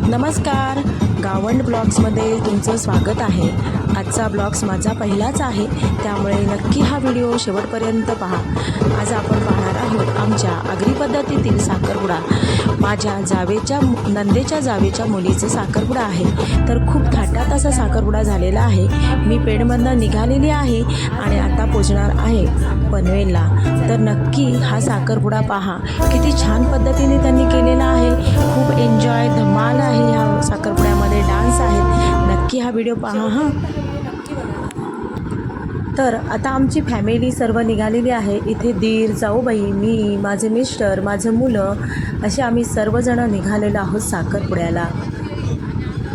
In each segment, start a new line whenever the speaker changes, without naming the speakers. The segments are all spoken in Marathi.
नमस्कार, गावंड ब्लॉग्समध्ये तुमचं स्वागत आहे। आजचा ब्लॉग्स माझा पहिलाच आहे, त्यामुळे नक्की हा व्हिडिओ शेवटपर्यंत पहा। आज आपण पाहणार आहोत आमच्या आगरी पद्धतीतील साखरपुडा। माझ्या नंदेच्या जावेच्या मुलीचं साखरपुडा आहे, तर खूप थाटात असा साखरपुडा झालेला आहे। मी पेडमधनं निघालेली आहे आणि आता पोचणार आहे पनवेलला। तर नक्की हा साखरपुडा पहा, किती छान पद्धतीने त्यांनी केलेला आहे। खूप एन्जॉय धमाल आहे ह्या साखरपुड्यामध्ये, डान्स आहेत। नक्की हा व्हिडिओ पहा हां। तर आता आमची फॅमिली सर्व निघालेली आहे। इथे दीर, जाऊबाई, मी, माझे मिस्टर, माझं मुलं असे आम्ही सर्वजण निघालेलो आहोत साखरपुड्याला।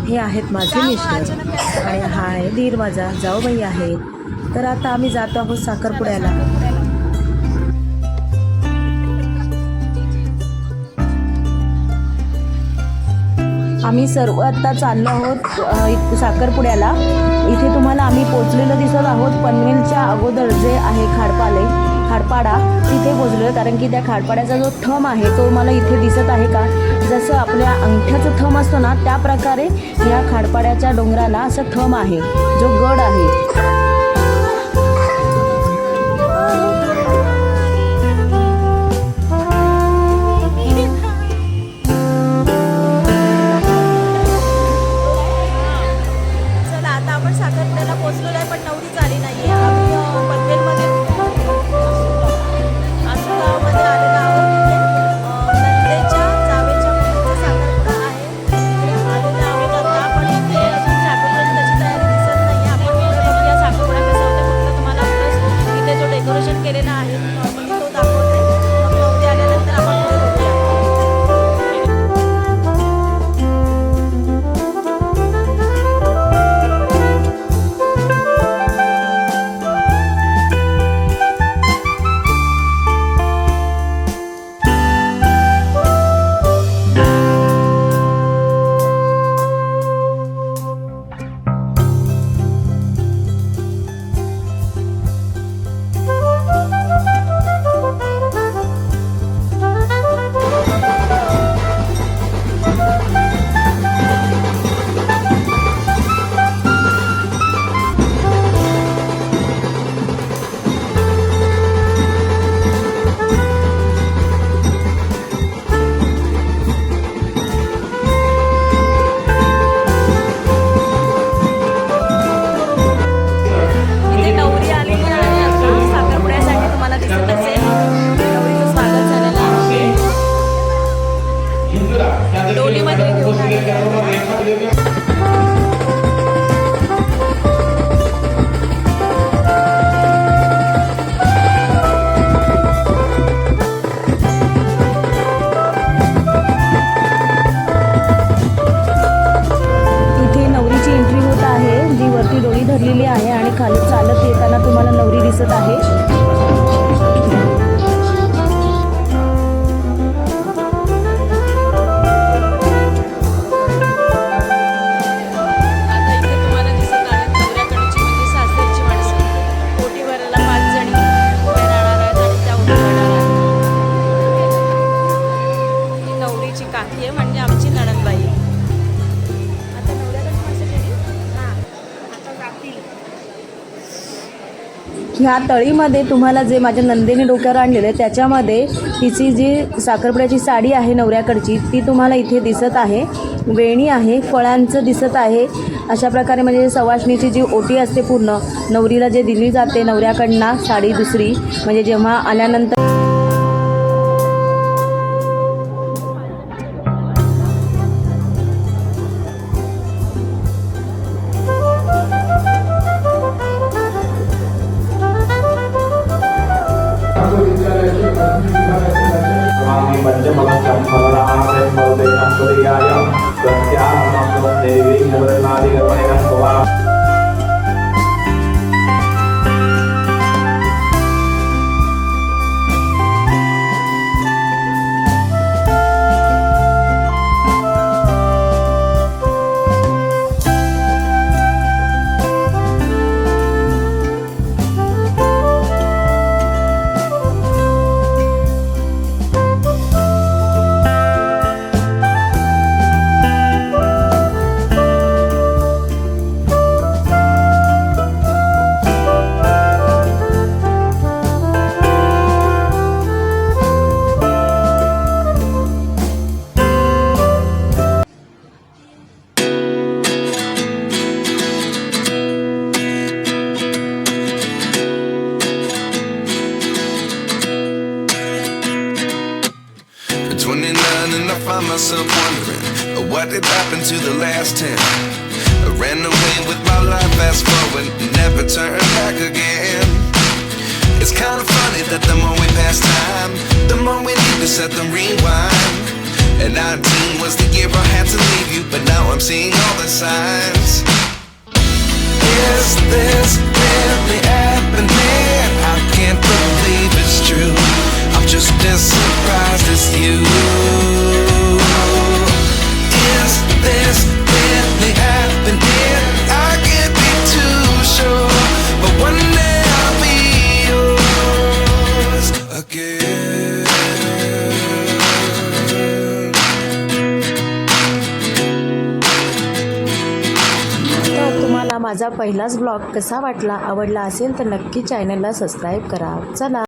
हे आहेत माझे मिस्टर आणि हा आहे दीर माझा, जाऊबाई आहे। तर आता आम्ही जातो आहोत साखरपुड्याला। आम्ही सर्व आता चाललो आहोत साखरपुड्याला। इथे तुम्हाला आम्ही पोचलेलो दिसत आहोत। पनवेलच्या अगोदर जे आहे खाडपाडा, तिथे पोचलेलो। कारण की त्या खाडपाड्याचा जो थंब आहे तो मला इथे दिसत आहे का, जसं आपल्या अंगठ्याचं थंब असतो ना, त्या प्रकारे या खाडपाड्याच्या डोंगराला असं थंब आहे, जो गड आहे। डोली धरलेली आहे आणि खाली चालत येताना तुम्हाला नवरी दिसत आहे। ह्या तळीमध्ये तुम्हाला जे माझ्या नंदेने डोक्यावर आणलेलं आहे, त्याच्यामध्ये तिची जी साखरपुड्याची साडी आहे नवऱ्याकडची, ती तुम्हाला इथे दिसत आहे। वेणी आहे, फळांचं दिसत आहे। अशा प्रकारे म्हणजे सवाष्णीची जी ओटी असते पूर्ण नवरीला जे दिली जाते नवऱ्याकडनं साडी दुसरी, म्हणजे जेव्हा आल्यानंतर
what did happen to the last 10? I ran away with my life, fast forward, never turn back again. It's kind of funny that the more we pass time, the more we need to set the rewind. And 19 was the year I had to leave you, but now I'm seeing all the signs. Is this really happening? I can't believe it's true. I'm just as surprised as you. Is this really happening? I can't be too sure, but one day I'll be yours again.
तर तुम्हाला माझा पहिलाच ब्लॉग कसा वाटला, आवडला असेल तर नक्की चॅनलला सबस्क्राईब करा. चला.